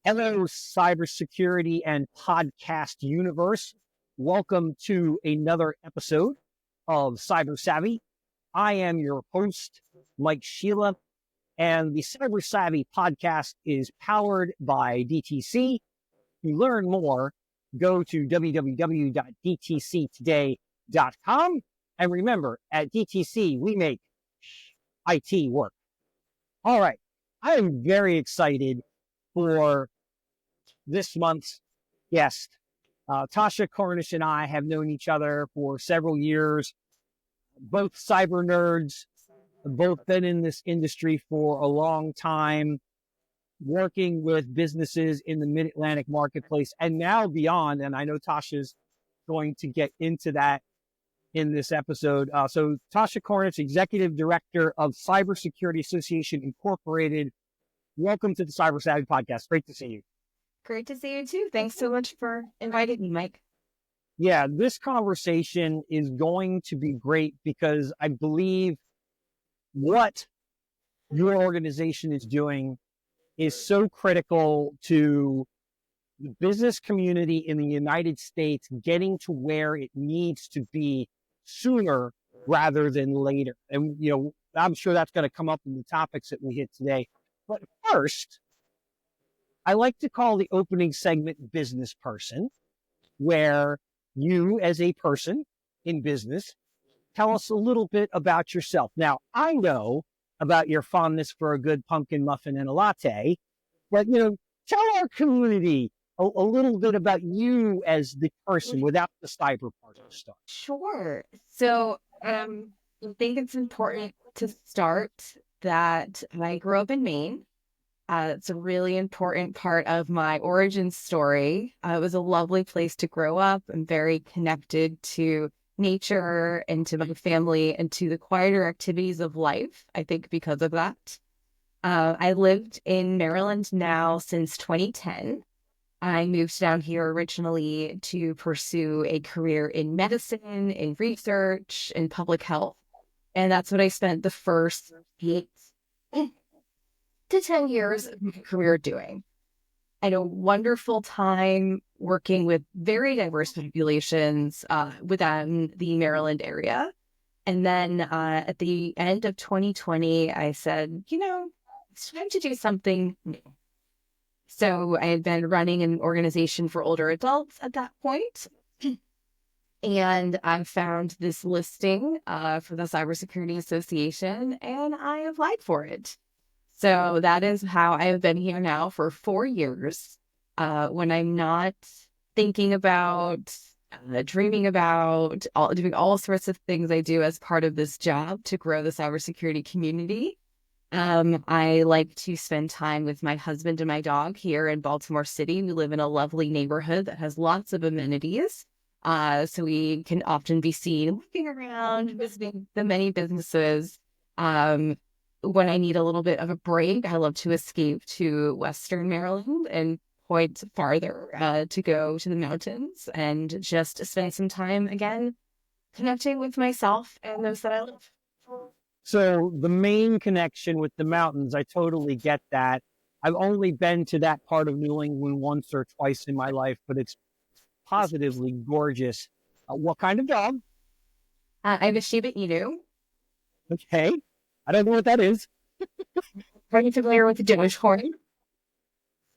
Hello, cybersecurity and podcast universe. Welcome to another episode of Cyber Savvy. I am your host, Mike Shelah, and the Cyber Savvy podcast is powered by DTC. To learn more, go to www.dtctoday.com. And remember, at DTC, we make IT work. All right. I am very excited for this month's guest. Tasha Cornish and I have known each other for several years, both cyber nerds, both been in this industry for a long time, working with businesses in the Mid-Atlantic marketplace and now beyond. And I know Tasha's going to get into that in this episode. So Tasha Cornish, Executive Director of Cybersecurity Association Incorporated. Welcome to the Cyber Savvy podcast. Great to see you. Great to see you too. Thanks so much for inviting me, Mike. Yeah, this conversation is going to be great because I believe what your organization is doing is so critical to the business community in the United States getting to where it needs to be sooner rather than later. And, you know, I'm sure that's going to come up in the topics that we hit today. But first, I like to call the opening segment Business Person, where you as a person in business, tell us a little bit about yourself. Now, I know about your fondness for a good pumpkin muffin and a latte, but, you know, tell our community a little bit about you as the person without the cyber part of the stuff. Sure. So I think it's important to start that I grew up in Maine. It's a really important part of my origin story. It was a lovely place to grow up. I'm very connected to nature and to my family and to the quieter activities of life, I think because of that. I lived in Maryland now since 2010. I moved down here originally to pursue a career in medicine, in research, in public health. And that's what I spent the first 8 to 10 years of my career doing. I had a wonderful time working with very diverse populations within the Maryland area. And then at the end of 2020, I said, you know, it's time to do something new. So I had been running an organization for older adults at that point. And I found this listing for the Cybersecurity Association, and I applied for it. So that is how I have been here now for 4 years. When I'm not thinking about, dreaming about, doing all sorts of things I do as part of this job to grow the cybersecurity community. I like to spend time with my husband and my dog here in Baltimore City. We live in a lovely neighborhood that has lots of amenities. So we can often be seen looking around, visiting the many businesses. When I need a little bit of a break, I love to escape to Western Maryland and point farther to go to the mountains and just spend some time again connecting with myself and those that I love. So the main connection with the mountains, I totally get that. I've only been to that part of New England once or twice in my life, but it's positively gorgeous. What kind of dog? I have a Shiba Inu. Okay. I don't know what that is. Are you familiar with the Dogecoin?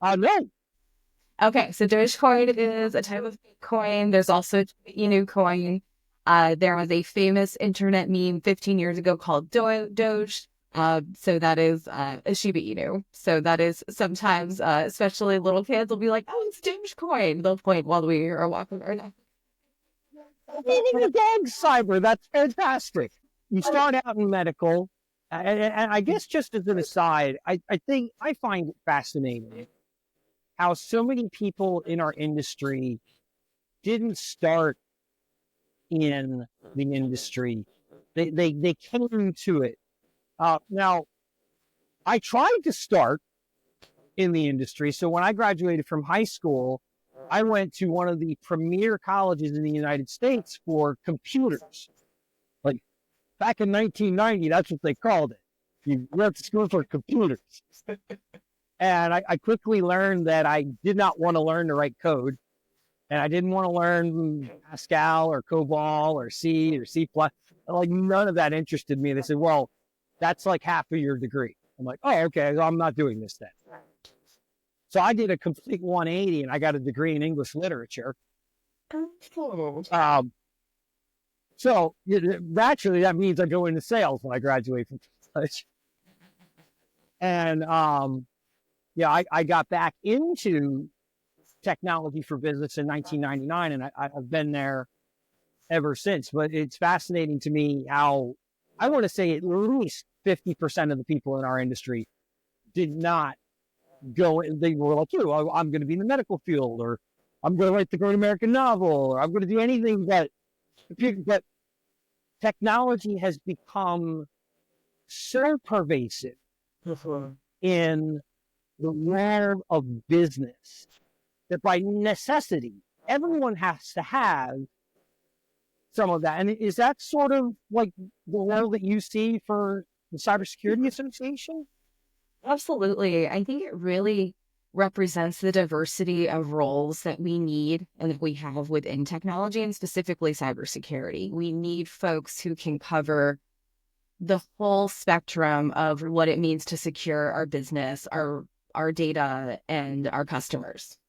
No. Okay, so Dogecoin is a type of coin. There's also Inu coin. There was a famous internet meme 15 years ago called Doge. So that is a Shiba Inu. So that is sometimes, especially little kids will be like, oh, it's Dogecoin. They'll point while we are walking around. Meaning the dog cyber. That's fantastic. You start out in medical. And I guess just as an aside, I think I find it fascinating how so many people in our industry didn't start in the industry. They came to it. Now, I tried to start in the industry. So when I graduated from high school, I went to one of the premier colleges in the United States for computers. Like back in 1990, that's what they called it. You went to school for computers. And I quickly learned that I did not want to learn to write code. And I didn't want to learn Pascal or COBOL or C or C++. Like, none of that interested me. They said, well, that's like half of your degree. I'm like, oh, okay, well, I'm not doing this then. So I did a complete 180 and I got a degree in English literature. So naturally, that means I go into sales when I graduate from college. And I got back into technology for business in 1999, and I've been there ever since. But it's fascinating to me how, I want to say, at least 50% of the people in our industry did not go. They were like, I'm going to be in the medical field, or I'm going to write the great American novel, or I'm going to do anything that technology has become so pervasive in the realm of business that by necessity, everyone has to have some of that. And is that sort of like the role that you see for the Cybersecurity Association? Absolutely. I think it really represents the diversity of roles that we need and that we have within technology, and specifically cybersecurity. We need folks who can cover the whole spectrum of what it means to secure our business, our data, and our customers.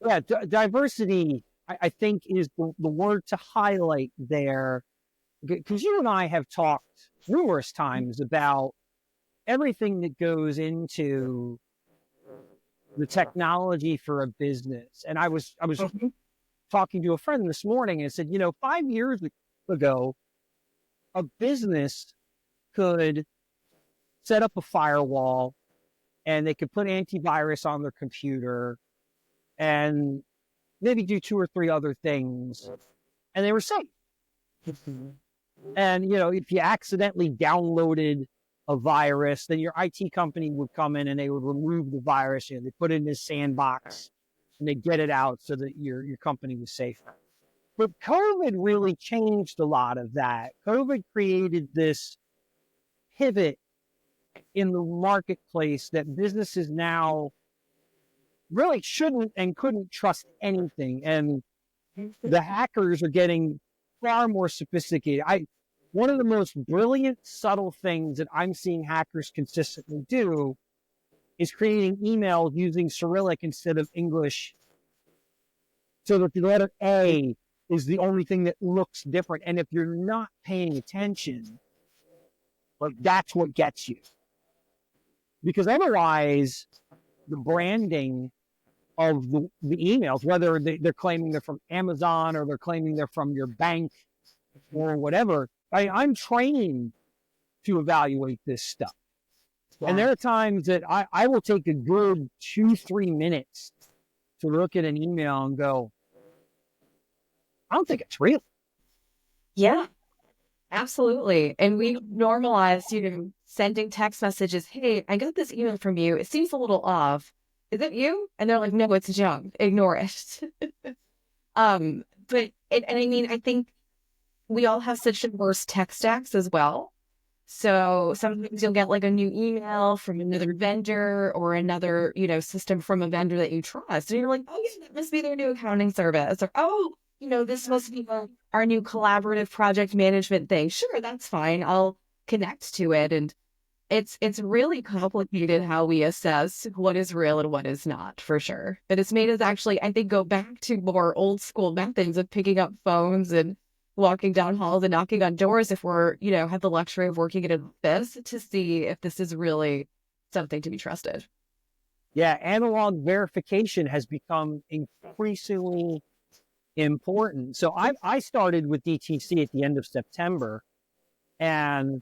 Yeah, diversity, I think, is the word to highlight there, because you and I have talked numerous times about everything that goes into the technology for a business. And I was talking to a friend this morning and said, 5 years ago, a business could set up a firewall and they could put antivirus on their computer and maybe do 2 or 3 other things, and they were safe. And, if you accidentally downloaded a virus, then your IT company would come in and they would remove the virus. They put it in this sandbox and they get it out so that your company was safe. But COVID really changed a lot of that. COVID created this pivot in the marketplace that businesses now really shouldn't and couldn't trust anything. And the hackers are getting far more sophisticated. One of the most brilliant, subtle things that I'm seeing hackers consistently do is creating emails using Cyrillic instead of English, so that the letter A is the only thing that looks different. And if you're not paying attention, like, that's what gets you. Because otherwise, the branding of the emails, whether they're claiming they're from Amazon or they're claiming they're from your bank or whatever, I'm trained to evaluate this stuff. Yeah. And there are times that I will take a good 2-3 minutes to look at an email and go, I don't think it's real. Yeah, absolutely. And we normalized, sending text messages. Hey, I got this email from you. It seems a little off. Is it you? And they're like, no, it's junk. Ignore it. But I think we all have such diverse tech stacks as well. So sometimes you'll get like a new email from another vendor or another, system from a vendor that you trust. And you're like, oh yeah, that must be their new accounting service. Or, oh, this must be our new collaborative project management thing. Sure, that's fine. I'll connect to it. And it's really complicated how we assess what is real and what is not, for sure. But it's made us actually, I think, go back to more old school methods of picking up phones and walking down halls and knocking on doors if we're, have the luxury of working in an office, to see if this is really something to be trusted. Yeah, analog verification has become increasingly important. So I started with DTC at the end of September, and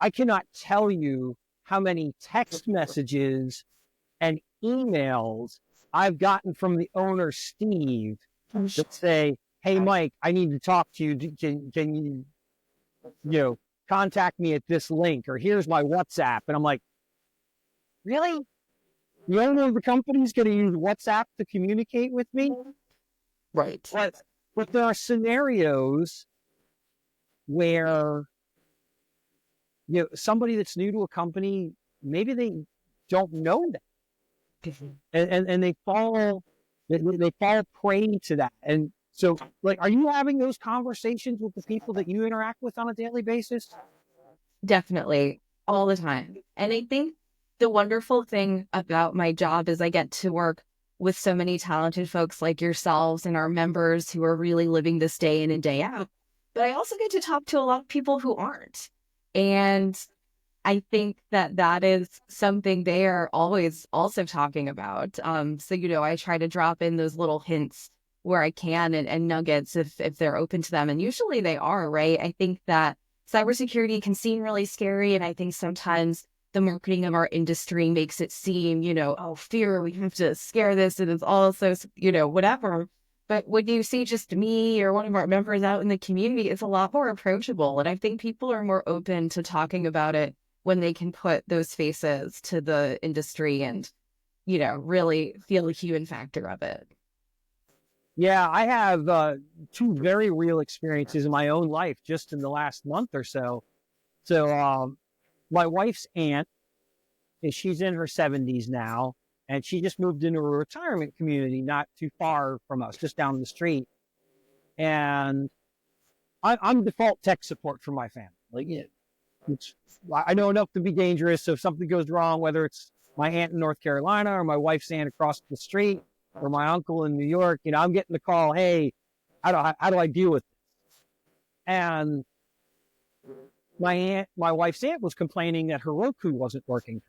I cannot tell you how many text messages and emails I've gotten from the owner, Steve, that say, hey, Mike, I need to talk to you. Can you, contact me at this link, or here's my WhatsApp. And I'm like, really? The owner of the company's going to use WhatsApp to communicate with me? Right. But there are scenarios where, somebody that's new to a company, maybe they don't know that. and they fall prey to that. And so, like, are you having those conversations with the people that you interact with on a daily basis? Definitely, all the time. And I think the wonderful thing about my job is I get to work with so many talented folks like yourselves and our members who are really living this day in and day out. But I also get to talk to a lot of people who aren't. And I think that that is something they are always also talking about. So, I try to drop in those little hints where I can and nuggets if they're open to them. And usually they are, right? I think that cybersecurity can seem really scary. And I think sometimes the marketing of our industry makes it seem, oh, fear, we have to scare this. And it's all so, whatever. But when you see just me or one of our members out in the community, it's a lot more approachable. And I think people are more open to talking about it when they can put those faces to the industry and, really feel the human factor of it. Yeah, I have two very real experiences in my own life just in the last month or so. So my wife's aunt, she's in her 70s now, and she just moved into a retirement community not too far from us, just down the street. And I'm default tech support for my family. Like, I know enough to be dangerous. So if something goes wrong, whether it's my aunt in North Carolina or my wife's aunt across the street or my uncle in New York, I'm getting the call, hey, how do I deal with this? And my wife's aunt was complaining that her Roku wasn't working.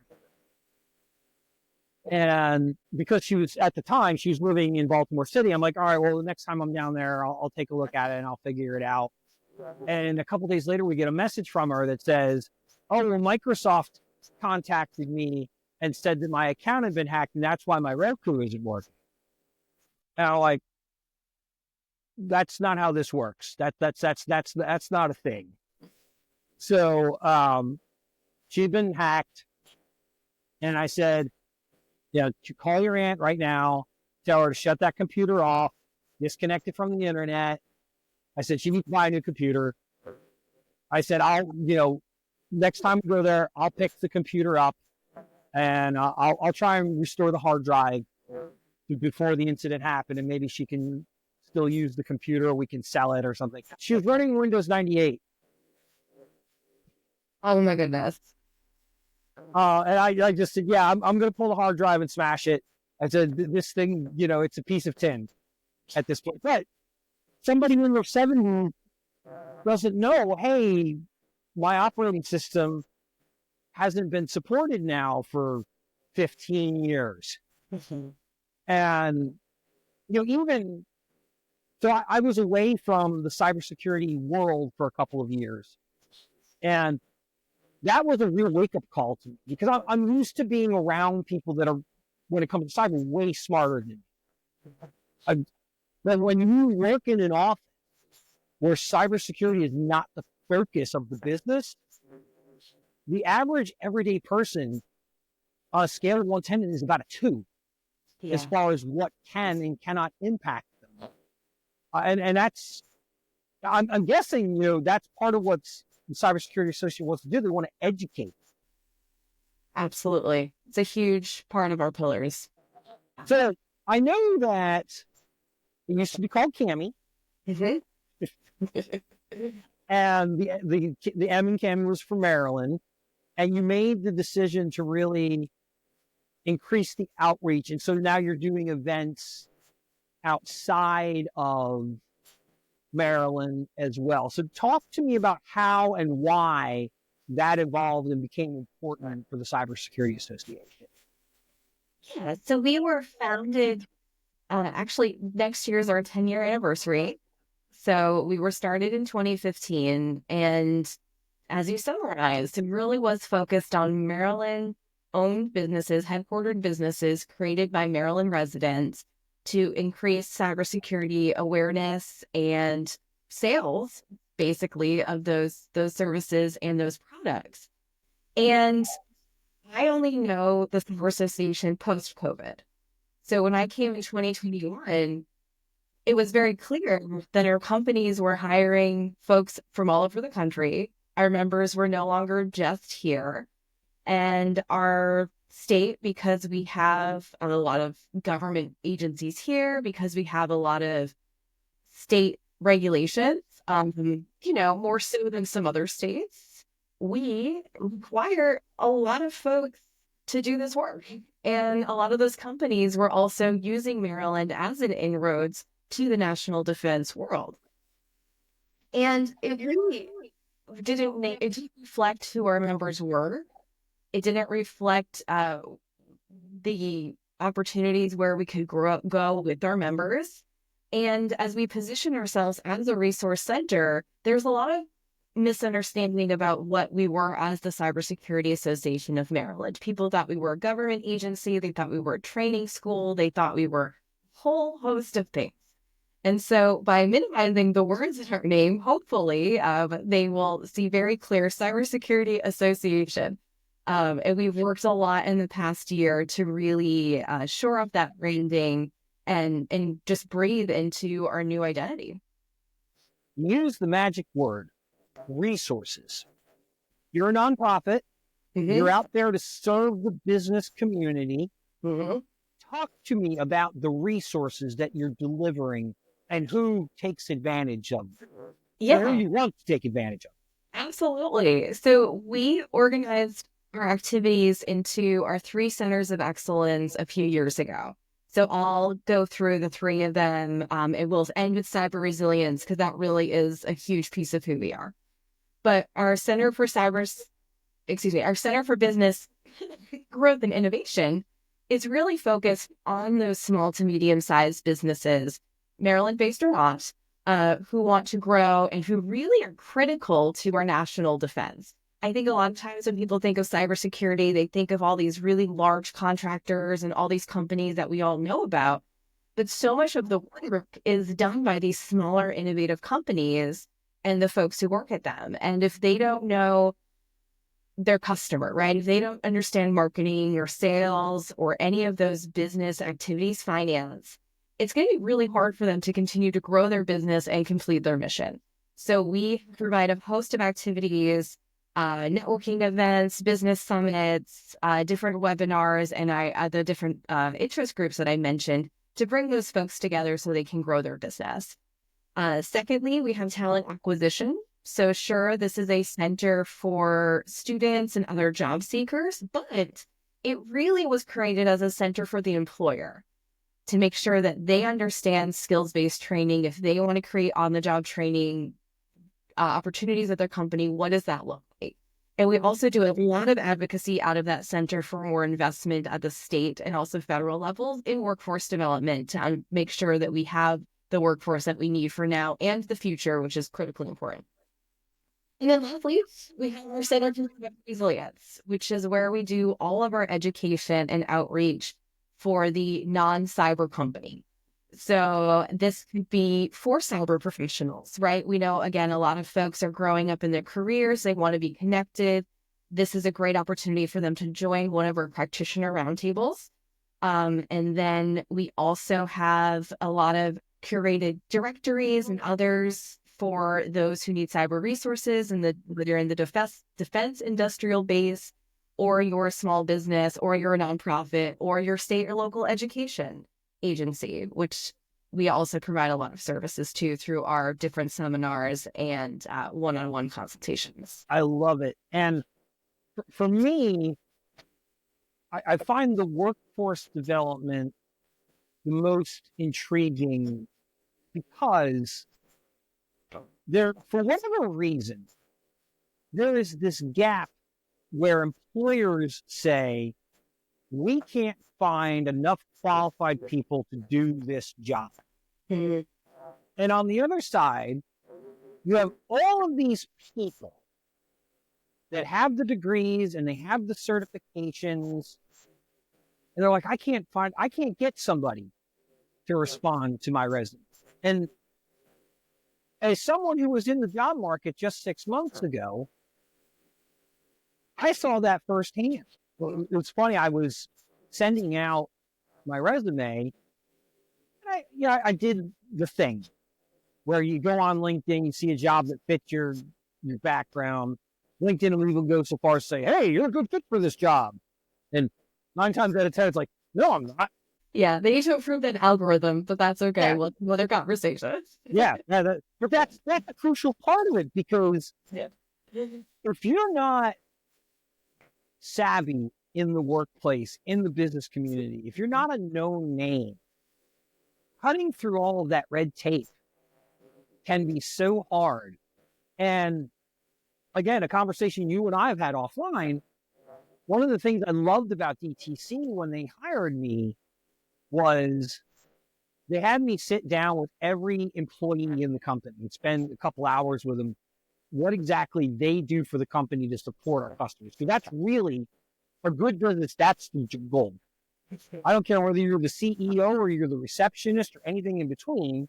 And because she was living in Baltimore City, I'm like, all right, well, the next time I'm down there, I'll take a look at it and I'll figure it out. And a couple of days later, we get a message from her that says, oh, well, Microsoft contacted me and said that my account had been hacked, and that's why my Roku isn't working. And I'm like, that's not how this works. That's not a thing. So she'd been hacked, and I said, to call your aunt right now, tell her to shut that computer off, disconnect it from the internet. I said, she needs to buy a new computer. I said, next time we go there, I'll pick the computer up and I'll try and restore the hard drive before the incident happened. And maybe she can still use the computer or we can sell it or something. She was running Windows 98. Oh my goodness. And I just said, yeah, I'm going to pull the hard drive and smash it. I said, this thing, it's a piece of tin at this point. But somebody in their 70s doesn't know, hey, my operating system hasn't been supported now for 15 years. Mm-hmm. And, even, so I was away from the cybersecurity world for a couple of years. And that was a real wake-up call to me because I'm used to being around people that are, when it comes to cyber, way smarter than me. But when you work in an office where cybersecurity is not the focus of the business, the average everyday person on a scale of 1 to 10 is about a 2 as far as what can and cannot impact them. And that's, I'm guessing, that's part of what the Cybersecurity Association wants to do. They want to educate. Absolutely. It's a huge part of our pillars. So I know that it used to be called CAMI. Mm-hmm. And the M in CAMI was for Maryland. And you made the decision to really increase the outreach. And so now you're doing events outside of Maryland as well. So talk to me about how and why that evolved and became important for the Cybersecurity Association. Yeah, so we were founded, actually next year is our 10-year anniversary. So we were started in 2015, and as you summarized, it really was focused on Maryland-owned businesses, headquartered businesses created by Maryland residents to increase cybersecurity awareness and sales, basically, of those services and those products. And I only know the Cyber Association post-COVID. So when I came in 2021, it was very clear that our companies were hiring folks from all over the country. Our members were no longer just here. And our state because we have a lot of government agencies here, because we have a lot of state regulations, more so than some other states. We require a lot of folks to do this work. And a lot of those companies were also using Maryland as an inroads to the national defense world. And it really it didn't reflect who our members were. It didn't reflect the opportunities where we could go with our members. And as we position ourselves as a resource center, there's a lot of misunderstanding about what we were as the Cybersecurity Association of Maryland. People thought we were a government agency. They thought we were a training school. They thought we were a whole host of things. And so by minimizing the words in our name, hopefully they will see very clear Cybersecurity Association. And we've worked a lot in the past year to really shore up that branding and just breathe into our new identity. Use the magic word, resources. You're a nonprofit. Mm-hmm. You're out there to serve the business community. Mm-hmm. Talk to me about the resources that you're delivering and who takes advantage of them. Yeah. Or who you want to take advantage of. Absolutely. So we organized our activities into our 3 centers of excellence a few years ago. So I'll go through the 3 of them. It will end with cyber resilience because that really is a huge piece of who we are. But our Center for Business Growth and Innovation is really focused on those small to medium-sized businesses, Maryland-based or not, who want to grow and who really are critical to our national defense. I think a lot of times when people think of cybersecurity, they think of all these really large contractors and all these companies that we all know about. But so much of the work is done by these smaller, innovative companies and the folks who work at them. And if they don't know their customer, right? If they don't understand marketing or sales or any of those business activities, finance, it's going to be really hard for them to continue to grow their business and complete their mission. So we provide a host of activities, networking events, business summits, different webinars, and the different interest groups that I mentioned to bring those folks together so they can grow their business. Secondly, we have talent acquisition. So sure, this is a center for students and other job seekers, but it really was created as a center for the employer to make sure that they understand skills-based training. If they want to create on-the-job training opportunities at their company, what does that look like? And we also do a lot of advocacy out of that center for more investment at the state and also federal levels in workforce development to make sure that we have the workforce that we need for now and the future, which is critically important. And then lastly, we have our Center for Resilience, which is where we do all of our education and outreach for the non-cyber company. So this could be for cyber professionals, right? We know, again, a lot of folks are growing up in their careers. They want to be connected. This is a great opportunity for them to join one of our practitioner roundtables. And then we also have a lot of curated directories and others for those who need cyber resources and whether in the defense industrial base, or you're a small business, or you're a nonprofit, or your state or local education agency, which we also provide a lot of services to through our different seminars and one-on-one consultations. I love it. And for me, I find the workforce development the most intriguing because for whatever reason, there is this gap where employers say, we can't find enough qualified people to do this job. Mm-hmm. And on the other side, you have all of these people that have the degrees and they have the certifications. And they're like, I can't get somebody to respond to my resume. And as someone who was in the job market just 6 months ago, I saw that firsthand. It was funny. I was sending out my resume, and I did the thing where you go on LinkedIn, you see a job that fits your background. LinkedIn will even go so far as to say, hey, you're a good fit for this job. And 9 times out of 10, it's like, no, I'm not. Yeah, they need to improve that algorithm, but that's okay. Yeah. We'll another conversation. Yeah, but that's a crucial part of it, because Yeah. if you're not savvy in the workplace, in the business community, if you're not a known name, cutting through all of that red tape can be so hard. And again, a conversation you and I have had offline, one of the things I loved about DTC when they hired me was they had me sit down with every employee in the company and spend a couple hours with them, what exactly they do for the company to support our customers. Because that's really, for good business, that's the goal. I don't care whether you're the CEO or you're the receptionist or anything in between,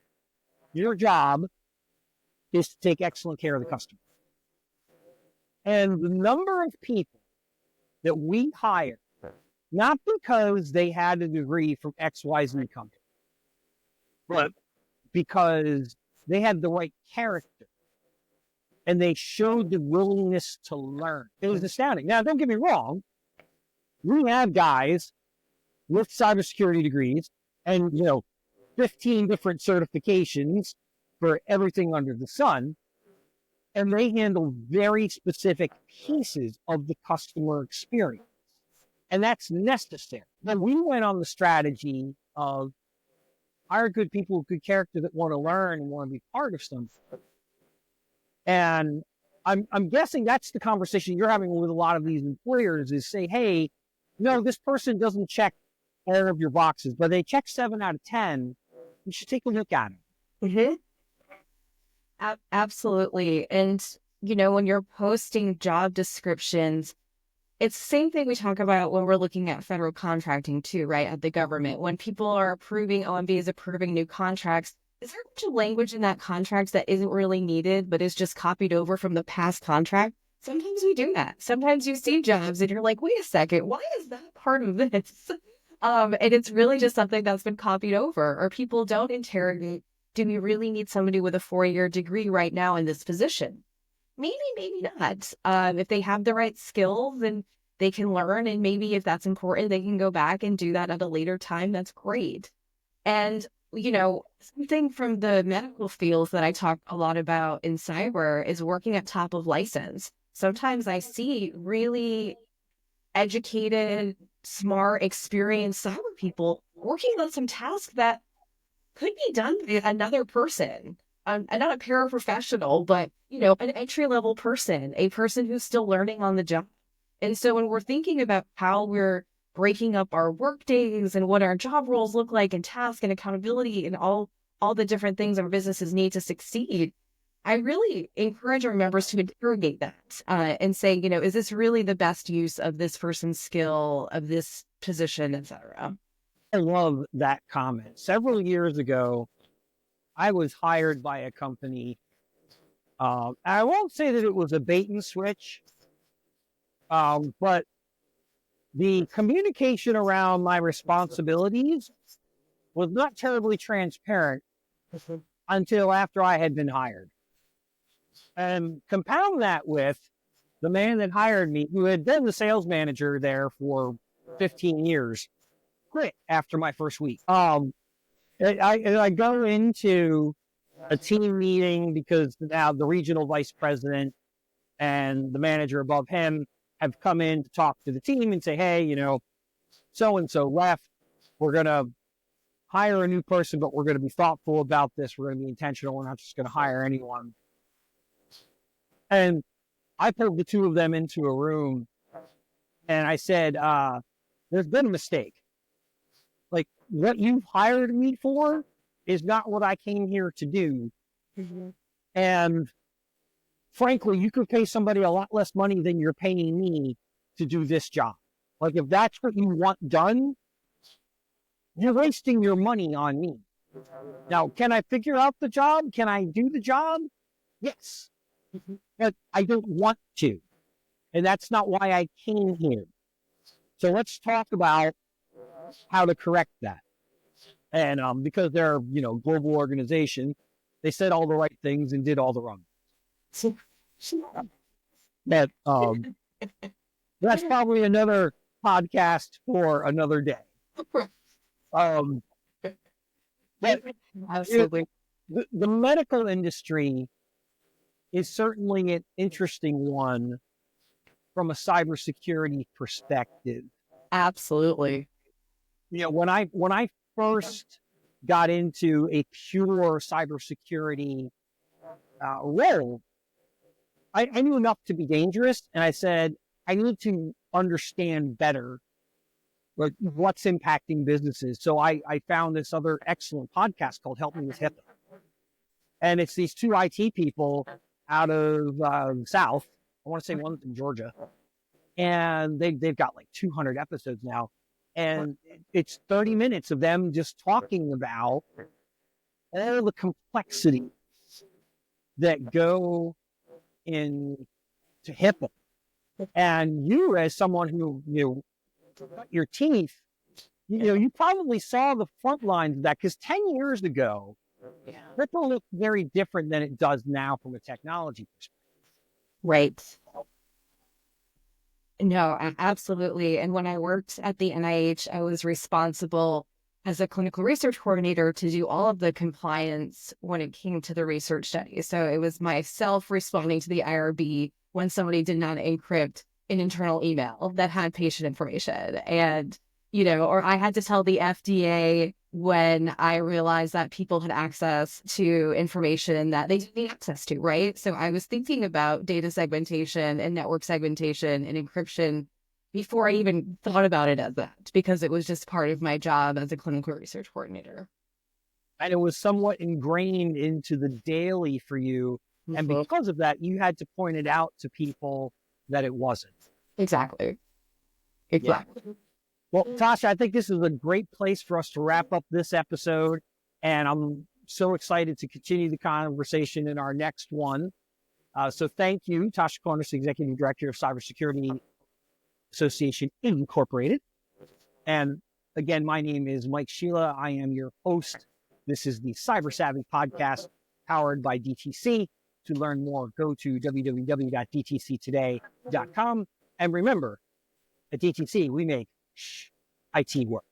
your job is to take excellent care of the customer. And the number of people that we hired, not because they had a degree from XYZ company, but because they had the right character and they showed the willingness to learn. It was astounding. Now, don't get me wrong. We have guys with cybersecurity degrees and, 15 different certifications for everything under the sun. And they handle very specific pieces of the customer experience. And that's necessary. Then we went on the strategy of hire good people with good character that want to learn and want to be part of something. And I'm guessing that's the conversation you're having with a lot of these employers is say, hey, this person doesn't check all of your boxes, but they check 7 out of 10. You should take a look at them. Mm-hmm. Absolutely. And, when you're posting job descriptions, it's the same thing we talk about when we're looking at federal contracting too, right? At the government, when people are approving, OMB is approving new contracts, is there much language in that contract that isn't really needed, but is just copied over from the past contract? Sometimes we do that. Sometimes you see jobs and you're like, wait a second, why is that part of this? And it's really just something that's been copied over, or people don't interrogate. Do we really need somebody with a 4-year degree right now in this position? Maybe, maybe not. If they have the right skills and they can learn, and maybe if that's important, they can go back and do that at a later time. That's great. And, something from the medical fields that I talk a lot about in cyber is working at top of license. Sometimes I see really educated, smart, experienced cyber people working on some tasks that could be done by another person. And not a paraprofessional, but, an entry-level person, a person who's still learning on the job. And so when we're thinking about how we're breaking up our work days and what our job roles look like and task and accountability and all the different things our businesses need to succeed, I really encourage our members to interrogate that and say, is this really the best use of this person's skill, of this position, et cetera? I love that comment. Several years ago, I was hired by a company. I won't say that it was a bait and switch, but the communication around my responsibilities was not terribly transparent until after I had been hired. And compound that with the man that hired me, who had been the sales manager there for 15 years, quit after my first week. I go into a team meeting because now the regional vice president and the manager above him have come in to talk to the team and say, hey, so-and-so left. We're going to hire a new person, but we're going to be thoughtful about this. We're going to be intentional. We're not just going to hire anyone. And I pulled the two of them into a room and I said, there's been a mistake. Like, what you've hired me for is not what I came here to do. Mm-hmm. And frankly, you could pay somebody a lot less money than you're paying me to do this job. Like, if that's what you want done, you're wasting your money on me. Now, can I figure out the job? Can I do the job? Yes. Mm-hmm. But I don't want to. And that's not why I came here. So let's talk about how to correct that. And because they're, global organization, they said all the right things and did all the wrong things. That's probably another podcast for another day. Um, but Absolutely. the medical industry is certainly an interesting one from a cybersecurity perspective. Absolutely. When I first got into a pure cybersecurity role, I knew enough to be dangerous, and I said I need to understand better what's impacting businesses. So I found this other excellent podcast called Help Me With HIPAA. And it's these two IT people out of South. I want to say one's in Georgia. And they've got like 200 episodes now. And it's 30 minutes of them just talking about all the complexity that go into HIPAA. And you, as someone who cut your teeth, you probably saw the front lines of that, because 10 years ago, HIPAA looked very different than it does now from a technology perspective. Right. No, absolutely. And when I worked at the NIH, I was responsible as a clinical research coordinator to do all of the compliance when it came to the research study. So it was myself responding to the IRB when somebody did not encrypt an internal email that had patient information. And, or I had to tell the FDA when I realized that people had access to information that they didn't need access to, right? So I was thinking about data segmentation and network segmentation and encryption before I even thought about it as that, because it was just part of my job as a clinical research coordinator. And it was somewhat ingrained into the daily for you. And because of that, you had to point it out to people that it wasn't. Exactly. Yeah. Well, Tasha, I think this is a great place for us to wrap up this episode. And I'm so excited to continue the conversation in our next one. So thank you, Tasha Cornish, Executive Director of Cybersecurity Association Incorporated. And again, my name is Mike Shelah. I am your host. This is the Cyber Savvy podcast powered by DTC. To learn more, go to www.dtctoday.com. And remember, at DTC, we make IT work.